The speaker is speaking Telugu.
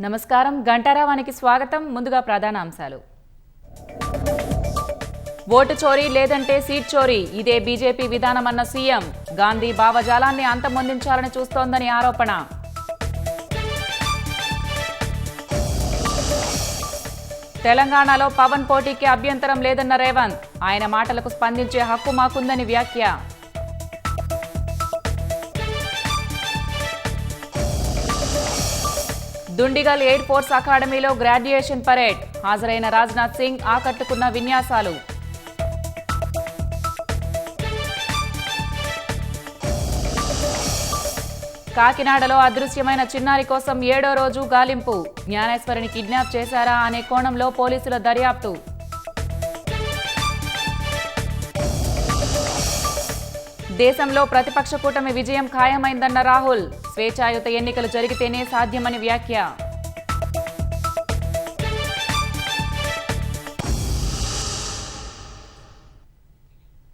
నమస్కారం గంటారావానికి స్వాగతం. ముందుగా ప్రధాన అంశాలు. ఓటు చోరీ లేదంటే సీట్ చోరీ, ఇదే బీజేపీ విధానమన్న సీఎం. గాంధీ భావజాలాన్ని అంతమొందించాలని చూస్తోందని ఆరోపణ. తెలంగాణలో పవన్ పోటీకి అభ్యంతరం లేదన్న రేవంత్. ఆయన మాటలకు స్పందించే హక్కు మాకుందని వ్యాఖ్య. దుండిగల్ ఎయిర్ ఫోర్స్ అకాడమీలో గ్రాడ్యుయేషన్ పరేడ్. హాజరైన రాజ్నాథ్ సింగ్ ఆకట్టుకున్న విన్యాసాలు. కాకినాడలో అదృశ్యమైన చిన్నారి కోసం 7వ రోజు గాలింపు. జ్ఞానేశ్వరిని కిడ్నాప్ చేశారా అనే కోణంలో పోలీసుల దర్యాప్తు. దేశంలో ప్రతిపక్ష కూటమి విజయం ఖాయమైందన్న రాహుల్. స్వేచ్ఛాయుత ఎన్నికలు జరిగితేనే సాధ్యమని వ్యాఖ్య.